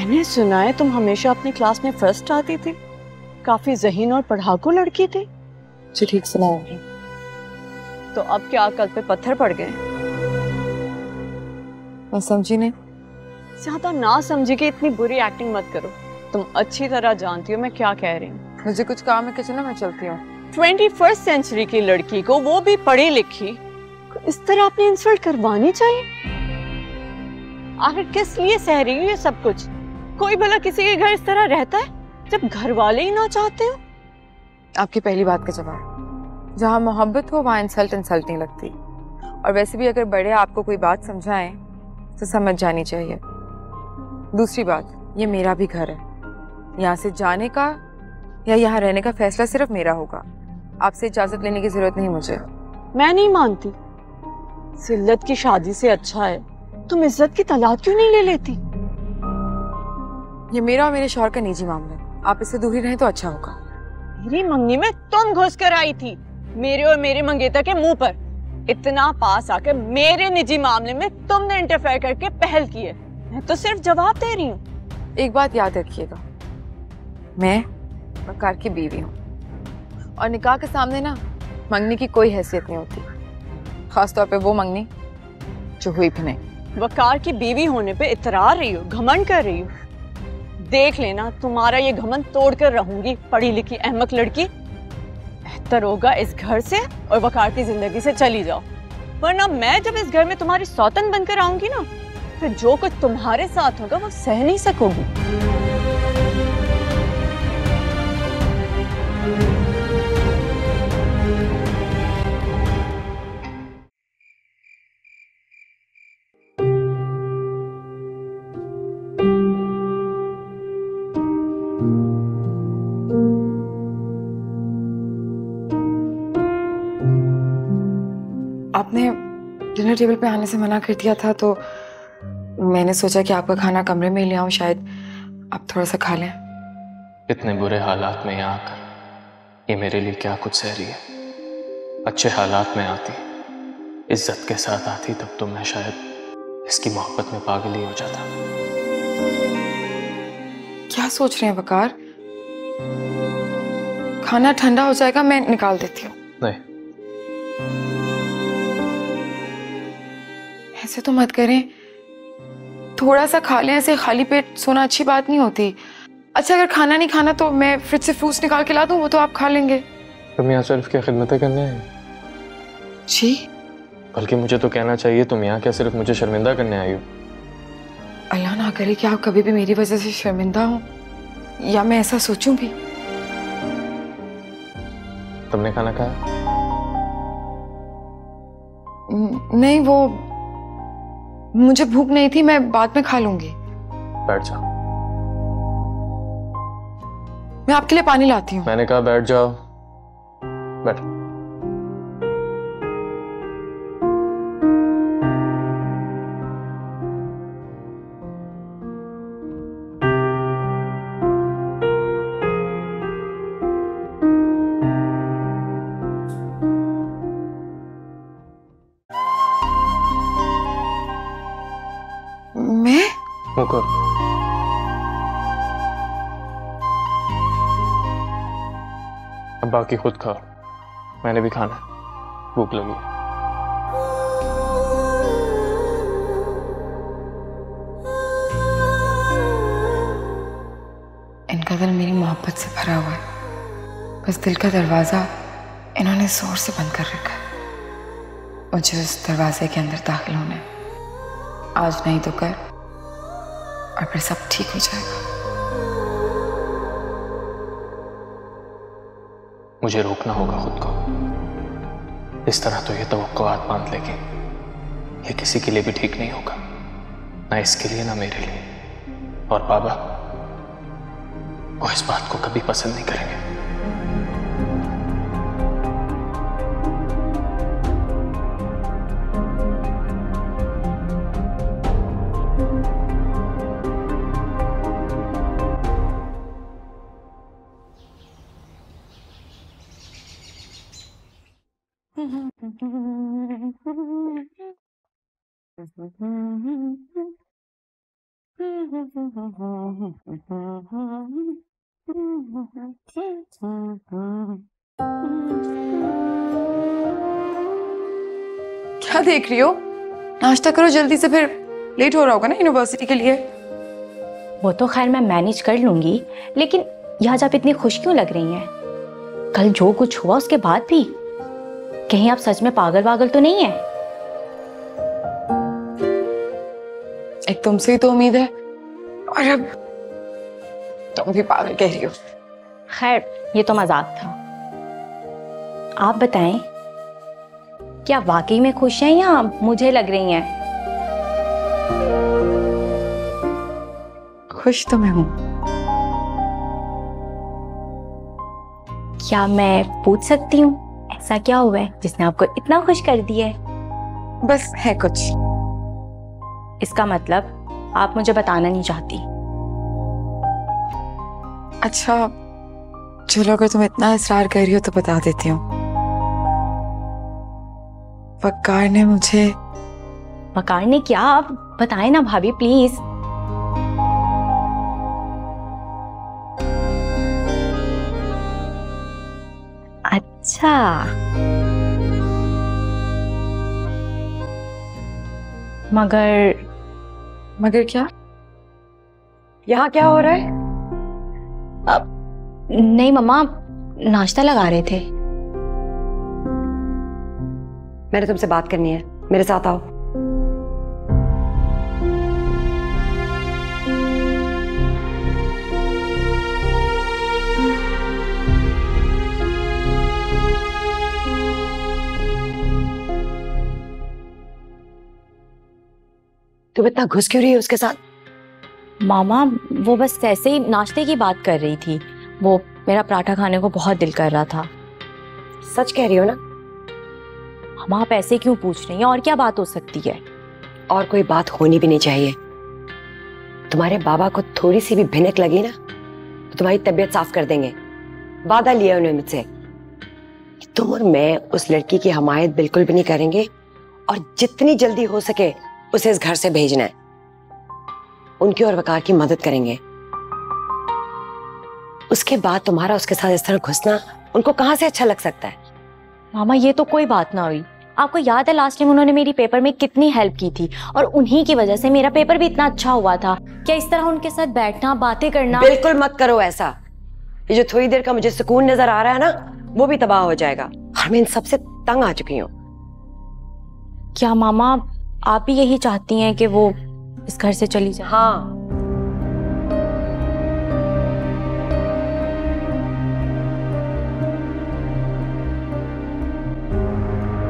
मैंने सुना है तुम हमेशा अपनी क्लास में फर्स्ट आती थी, काफी ज़हीन और पढ़ाकू लड़की थी। जी ठीक सुना है। तो अब क्या अकल पे पत्थर पड़ गए? मैं समझी नहीं। ज्यादा ना समझी कि इतनी बुरी एक्टिंग मत करो। तुम अच्छी तरह जानती हो मैं क्या कह रही हूँ। मुझे कुछ काम है किचन में, मैं चलती हूँ। 21st सेंचुरी की लड़की को, वो भी पढ़ी लिखी, इस तरह अपनी इंसल्ट करवानी चाहिए? आखिर किस लिए सह रही हो ये सब कुछ? कोई भला किसी के घर इस तरह रहता है जब घर वाले ही ना चाहते हो? आपकी पहली बात का जवाब, जहाँ मोहब्बत हो वहाँ इंसल्ट नहीं लगती। और वैसे भी अगर बड़े आपको कोई बात समझाएं तो समझ जानी चाहिए। दूसरी बात, ये मेरा भी घर है, यहाँ से जाने का या यहाँ रहने का फैसला सिर्फ मेरा होगा। आपसे इजाजत लेने की जरूरत नहीं मुझे। मैं नहीं मानती। जिल्लत की शादी से अच्छा है तुम इज्जत की तलाक क्यों नहीं ले लेती? ये मेरा और मेरे शौहर का निजी मामला है, आप इससे दूर ही रहें तो अच्छा होगा। मेरी मंगनी में तुम घुस कर आई थी, मेरे और मेरे मंगेतर के मुंह पर। इतना पास आकर मेरे निजी मामले में तुमने इंटरफेयर करके पहल की है। मैं तो सिर्फ जवाब दे रही हूँ। एक बात याद रखिएगा, मैं वकार की बीवी हूँ और निकाह के सामने ना मंगनी की कोई हैसियत नहीं होती, खासतौर पे वो मंगनी जो हुई भी नहीं। वकार की बीवी होने पे इतरार रही हो, घमंड कर रही हो। देख लेना तुम्हारा ये घमंड तोड़ कर रहूंगी, पढ़ी लिखी अहमक लड़की। बेहतर होगा इस घर से और वकार की जिंदगी से चली जाओ, वरना मैं जब इस घर में तुम्हारी सौतन बनकर आऊंगी ना, फिर जो कुछ तुम्हारे साथ होगा वो सह नहीं सकोगी। आपने डिनर टेबल पे आने से मना कर दिया था, तो मैंने सोचा कि आपका खाना कमरे में ही ले आऊं, शायद आप थोड़ा सा खा लें। इतने बुरे हालात में यहाँ आकर ये मेरे लिए क्या कुछ सह रही है। अच्छे हालात में आती, इज्जत के साथ आती, तब तो मैं शायद इसकी मोहब्बत में पागल ही हो जाता। क्या सोच रहे हैं वकार? खाना ठंडा हो जाएगा, मैं निकाल देती हूँ। नहीं, ऐसे तो मत करें, थोड़ा सा खा लें। ऐसे खाली पेट सोना अच्छी बात नहीं होती। अच्छा, अगर खाना नहीं खाना तो मैं फ्रिज से फ्रूट्स निकाल के ला दूं, वो तो आप खा लेंगे। तुम यहाँ सिर्फ क्या खिदमतें करने आई? जी, बल्कि मुझे तो कहना चाहिए तुम यहाँ क्या सिर्फ मुझे शर्मिंदा करने आई हो? अल्लाह ना करे कि आप कभी भी मेरी वजह से शर्मिंदा हो या मैं ऐसा सोचूं भी। तुमने खाना खाया? नहीं, वो मुझे भूख नहीं थी, मैं बाद में खा लूंगी। बैठ जाओ। मैं आपके लिए पानी लाती हूँ। मैंने कहा बैठ जाओ। बैठ। मैं मुकर। अब बाकी खुद खाओ, मैंने भी खाना है, भूख लगी है। इनका दिल मेरी मोहब्बत से भरा हुआ है, बस दिल का दरवाजा इन्होंने जोर से बंद कर रखा है। मुझे उस दरवाजे के अंदर दाखिल होना है, आज नहीं तो कल, और फिर सब ठीक हो जाएगा। मुझे रोकना होगा खुद को। इस तरह तो ये तवक्कुआत बांध लेंगे, ये किसी के लिए भी ठीक नहीं होगा, ना इसके लिए ना मेरे लिए। और बाबा वो इस बात को कभी पसंद नहीं करेंगे। क्या देख रही हो? नाश्ता करो जल्दी से, फिर लेट हो रहा होगा ना यूनिवर्सिटी के लिए। वो तो खैर मैं मैनेज कर लूंगी, लेकिन यहाँ आप इतनी खुश क्यों लग रही हैं? कल जो कुछ हुआ उसके बाद भी कहीं आप सच में पागल वागल तो नहीं है? एक तुमसे ही तो उम्मीद है, और अब तुम भी पागल कह रही हो। खैर ये तो मजाक था। आप बताएं, क्या वाकई में खुश हैं या मुझे लग रही हैं? खुश तो मैं हूं। क्या मैं पूछ सकती हूँ ऐसा क्या हुआ है जिसने आपको इतना खुश कर दिया है? बस है कुछ। इसका मतलब आप मुझे बताना नहीं चाहती? अच्छा चलो, अगर तुम इतना इसरार कर रही हो तो बता देती हूँ। वकार ने मुझे। वकार ने क्या? आप बताएं ना भाभी प्लीज। अच्छा, मगर क्या? यहाँ क्या हो रहा है? नहीं मम्मा, नाश्ता लगा रहे थे। मैंने तुमसे बात करनी है, मेरे साथ आओ। तुम इतना घुस क्यों रही है उसके साथ? मामा वो बस ऐसे ही नाश्ते की बात कर रही थी। वो मेरा पराठा खाने को बहुत दिल कर रहा था। सच कह रही हो ना? हम आप ऐसे क्यों पूछ रही हैं? और क्या बात हो सकती है? और कोई बात होनी भी नहीं चाहिए। तुम्हारे बाबा को थोड़ी सी भी भिनक लगी ना तो तुम्हारी तबीयत साफ कर देंगे। वादा लिया उन्होंने मुझसे कि तुम और मैं उस लड़की की हमायत बिल्कुल भी नहीं करेंगे और जितनी जल्दी हो सके उसे इस घर से भेजना है। उनकी और वकार की मदद करेंगे। उसके बाद तुम्हारा उसके साथ इस तरह घुसना उनको कहां से अच्छा लग सकता है? मामा ये तो कोई बात ना हुई। आपको याद है लास्ट टाइम उन्होंने मेरी पेपर में कितनी हेल्प की थी और उन्हीं की वजह से मेरा पेपर भी इतना अच्छा हुआ था। क्या इस तरह उनके साथ बैठना, बातें करना? बिल्कुल मत करो ऐसा। ये जो थोड़ी देर का मुझे सुकून नजर आ रहा है ना, वो भी तबाह हो जाएगा। और मैं इन सबसे तंग आ चुकी हूँ। क्या मामा आप भी यही चाहती हैं कि वो इस घर से चली जाए? हाँ,